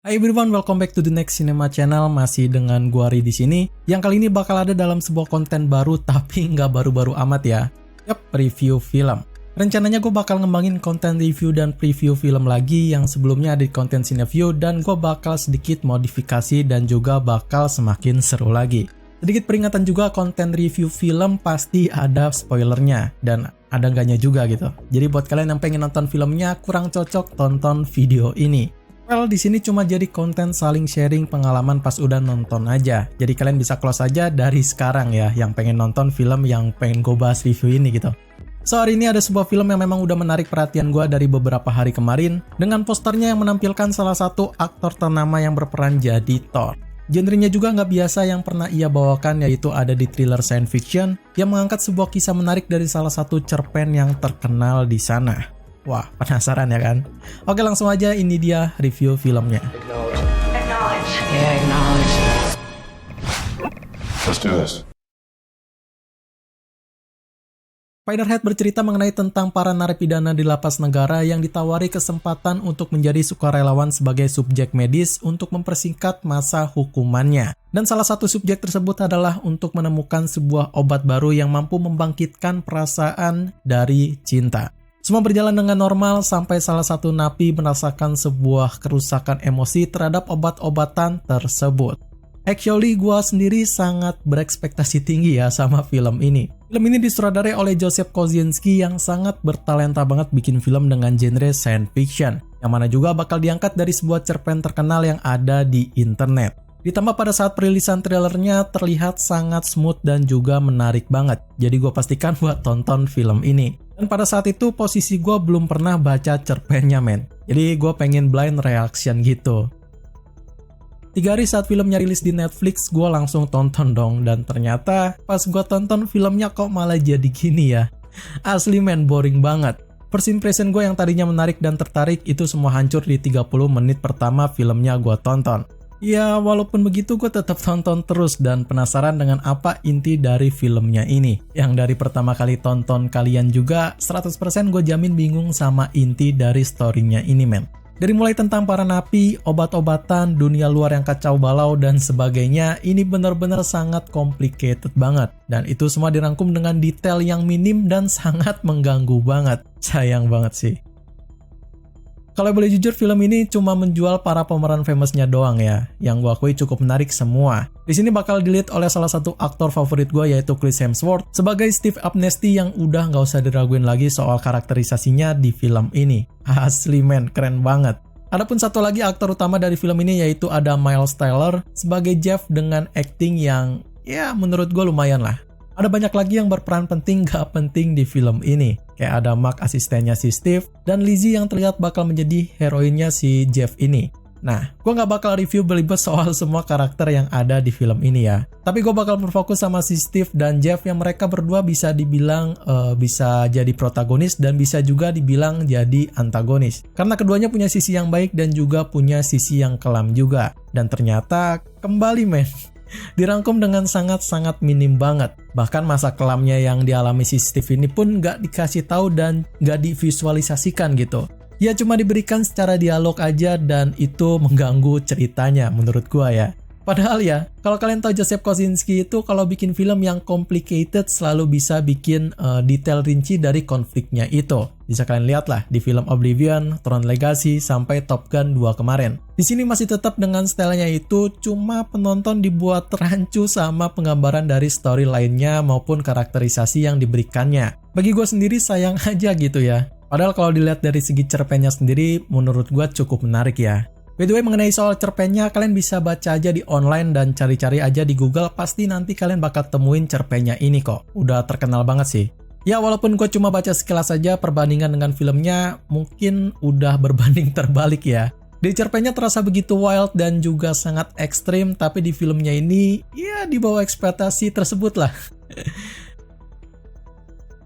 Hai everyone, welcome back to the next cinema channel. Masih dengan gua Ri di sini. Yang kali ini bakal ada dalam sebuah konten baru, tapi nggak baru-baru amat ya. Yap, review film. Rencananya gue bakal ngembangin konten review dan preview film lagi yang sebelumnya ada di konten Cineview, dan gue bakal sedikit modifikasi dan juga bakal semakin seru lagi. Sedikit peringatan juga, konten review film pasti ada spoilernya dan ada enggaknya juga gitu. Jadi buat kalian yang pengen nonton filmnya kurang cocok, tonton video ini. Well, di sini cuma jadi konten saling sharing pengalaman pas udah nonton aja. Jadi kalian bisa close aja dari sekarang ya, yang pengen nonton film yang pengen gue bahas review ini gitu. So, hari ini ada sebuah film yang memang udah menarik perhatian gue dari beberapa hari kemarin, dengan posternya yang menampilkan salah satu aktor ternama yang berperan jadi Thor. Genrenya juga nggak biasa yang pernah ia bawakan, yaitu ada di thriller science fiction yang mengangkat sebuah kisah menarik dari salah satu cerpen yang terkenal di sana. Wah, penasaran ya kan? Oke, langsung aja, ini dia review filmnya. Acknowledge. Yeah, acknowledge. Let's do this. Spiderhead bercerita mengenai tentang para narapidana di lapas negara yang ditawari kesempatan untuk menjadi sukarelawan sebagai subjek medis untuk mempersingkat masa hukumannya. Dan salah satu subjek tersebut adalah untuk menemukan sebuah obat baru yang mampu membangkitkan perasaan dari cinta. Semua berjalan dengan normal sampai salah satu napi merasakan sebuah kerusakan emosi terhadap obat-obatan tersebut. Actually, gue sendiri sangat berekspektasi tinggi ya sama film ini. Film ini disutradarai oleh Joseph Kosinski yang sangat bertalenta banget bikin film dengan genre science fiction, yang mana juga bakal diangkat dari sebuah cerpen terkenal yang ada di internet. Ditambah pada saat perilisan trailernya terlihat sangat smooth dan juga menarik banget. Jadi gue pastikan buat tonton film ini. Dan pada saat itu posisi gue belum pernah baca cerpennya men. Jadi gue pengen blind reaction gitu. 3 hari saat filmnya rilis di Netflix, gue langsung tonton dong. Dan ternyata pas gue tonton filmnya kok malah jadi gini ya. Asli men, boring banget. First impression gue yang tadinya menarik dan tertarik itu semua hancur di 30 menit pertama filmnya gue tonton. Ya, walaupun begitu gue tetap tonton terus dan penasaran dengan apa inti dari filmnya ini. Yang dari pertama kali tonton kalian juga 100% gue jamin bingung sama inti dari story-nya ini men. Dari mulai tentang para napi, obat-obatan, dunia luar yang kacau balau dan sebagainya, ini benar-benar sangat complicated banget. Dan itu semua dirangkum dengan detail yang minim dan sangat mengganggu banget. Sayang banget sih. Kalau boleh jujur, film ini cuma menjual para pemeran famousnya doang ya, yang gue akui cukup menarik semua. Di sini bakal di-lead oleh salah satu aktor favorit gue, yaitu Chris Hemsworth sebagai Steve Abnesti yang udah nggak usah diraguin lagi soal karakterisasinya di film ini. Asli men, keren banget. Adapun satu lagi aktor utama dari film ini, yaitu ada Miles Teller sebagai Jeff dengan acting yang ya menurut gue lumayan lah. Ada banyak lagi yang berperan penting gak penting di film ini. Kayak ada Mark, asistennya si Steve, dan Lizzie yang terlihat bakal menjadi heroinnya si Jeff ini. Nah, gue gak bakal review belibet soal semua karakter yang ada di film ini ya. Tapi gue bakal berfokus sama si Steve dan Jeff yang mereka berdua bisa dibilang bisa jadi protagonis dan bisa juga dibilang jadi antagonis. Karena keduanya punya sisi yang baik dan juga punya sisi yang kelam juga. Dan ternyata kembali men, dirangkum dengan sangat-sangat minim banget. Bahkan masa kelamnya yang dialami si Steve ini pun gak dikasih tahu dan gak divisualisasikan gitu. Ya cuma diberikan secara dialog aja dan itu mengganggu ceritanya menurut gua ya. Padahal ya, kalau kalian tahu Joseph Kosinski itu kalau bikin film yang complicated selalu bisa bikin detail rinci dari konfliknya itu. Bisa kalian lihat lah di film Oblivion, Tron Legacy, sampai Top Gun 2 kemarin. Di sini masih tetap dengan stylenya itu, cuma penonton dibuat rancu sama penggambaran dari story lainnya maupun karakterisasi yang diberikannya. Bagi gue sendiri sayang aja gitu ya. Padahal kalau dilihat dari segi cerpennya sendiri, menurut gue cukup menarik ya. By the way, mengenai soal cerpennya, kalian bisa baca aja di online dan cari-cari aja di Google, pasti nanti kalian bakal temuin cerpennya ini kok. Udah terkenal banget sih. Ya, walaupun gue cuma baca sekilas aja, perbandingan dengan filmnya mungkin udah berbanding terbalik ya. Di cerpennya terasa begitu wild dan juga sangat ekstrim, tapi di filmnya ini, ya di bawah ekspektasi tersebut lah.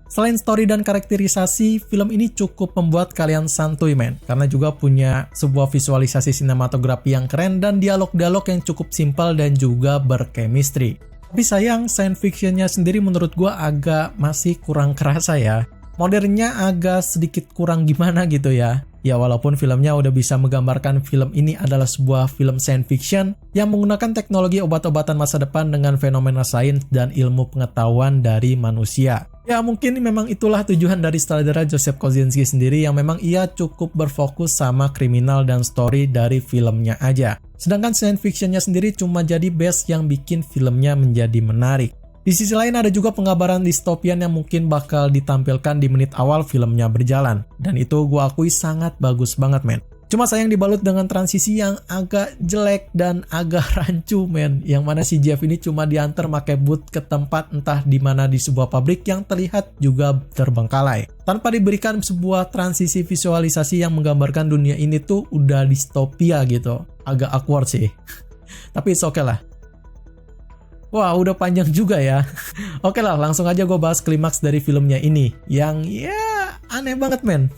Selain story dan karakterisasi, film ini cukup membuat kalian santuy men, karena juga punya sebuah visualisasi sinematografi yang keren dan dialog-dialog yang cukup simpel dan juga berchemistry. Tapi sayang, science fictionnya sendiri menurut gua agak masih kurang kerasa ya. Modernnya agak sedikit kurang gimana gitu ya. Ya walaupun filmnya udah bisa menggambarkan film ini adalah sebuah film science fiction yang menggunakan teknologi obat-obatan masa depan dengan fenomena sains dan ilmu pengetahuan dari manusia. Ya mungkin memang itulah tujuan dari sutradara Joseph Kosinski sendiri yang memang ia cukup berfokus sama kriminal dan story dari filmnya aja. Sedangkan science fictionnya sendiri cuma jadi base yang bikin filmnya menjadi menarik. Di sisi lain ada juga penggambaran distopian yang mungkin bakal ditampilkan di menit awal filmnya berjalan. Dan itu gua akui sangat bagus banget men. Cuma sayang dibalut dengan transisi yang agak jelek dan agak rancu men. Yang mana si Jeff ini cuma diantar pakai boot ke tempat entah di mana di sebuah pabrik yang terlihat juga terbengkalai. Tanpa diberikan sebuah transisi visualisasi yang menggambarkan dunia ini tuh udah distopia gitu. Agak awkward sih. Tapi it's okay lah. Wah udah panjang juga ya. Oke lah langsung aja gue bahas klimaks dari filmnya ini. Yang ya aneh banget men.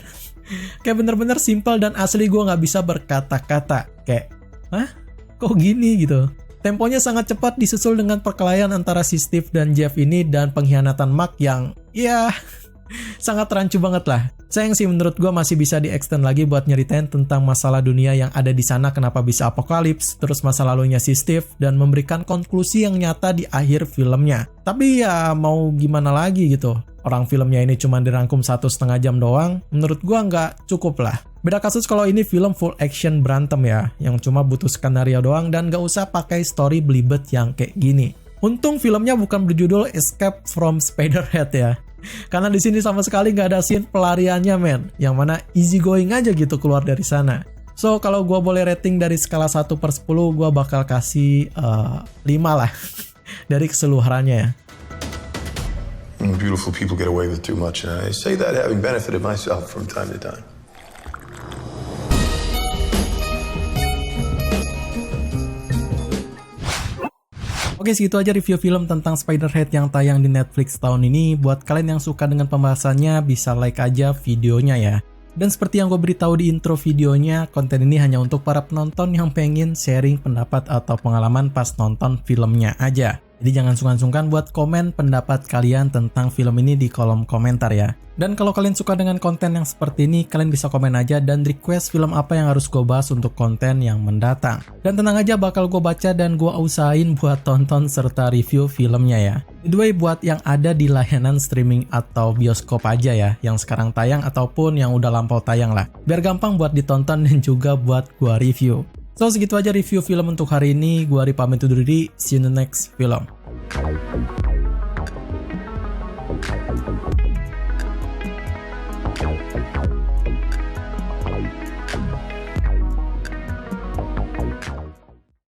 Kayak bener-bener simple dan asli gue gak bisa berkata-kata. Kayak, hah? Kok gini gitu? Temponya sangat cepat disusul dengan perkelahian antara si Steve dan Jeff ini dan pengkhianatan Mark yang, ya, sangat rancu banget lah. Sayang sih menurut gue masih bisa di-extend lagi buat nyeritain tentang masalah dunia yang ada di sana kenapa bisa apokalips, terus masa lalunya si Steve, dan memberikan konklusi yang nyata di akhir filmnya. Tapi ya mau gimana lagi gitu. Orang filmnya ini cuma dirangkum 1,5 jam doang, menurut gua nggak cukup lah. Beda kasus kalau ini film full action berantem ya, yang cuma butuh skenario doang dan nggak usah pakai story belibet yang kayak gini. Untung filmnya bukan berjudul Escape from Spiderhead ya, karena di sini sama sekali nggak ada scene pelariannya men, yang mana easy going aja gitu keluar dari sana. So kalau gua boleh rating dari skala 1/10, gua bakal kasih 5 lah dari keseluruhannya ya. Beautiful people get away with too much, and I say that having benefited myself from time to time. Oke, segitu aja review film tentang Spiderhead yang tayang di Netflix tahun ini. Buat kalian yang suka dengan pembahasannya, bisa like aja videonya ya. Dan seperti yang gue beritahu di intro videonya, konten ini hanya untuk para penonton yang pengen sharing pendapat atau pengalaman pas nonton filmnya aja. Jadi jangan sungkan-sungkan buat komen pendapat kalian tentang film ini di kolom komentar ya. Dan kalau kalian suka dengan konten yang seperti ini, kalian bisa komen aja dan request film apa yang harus gue bahas untuk konten yang mendatang. Dan tenang aja bakal gue baca dan gue usahain buat tonton serta review filmnya ya. By the way, buat yang ada di layanan streaming atau bioskop aja ya, yang sekarang tayang ataupun yang udah lampau tayang lah. Biar gampang buat ditonton dan juga buat gue review. So segitu aja review film untuk hari ini. Gua Ari pamit undur diri. See you in the next film.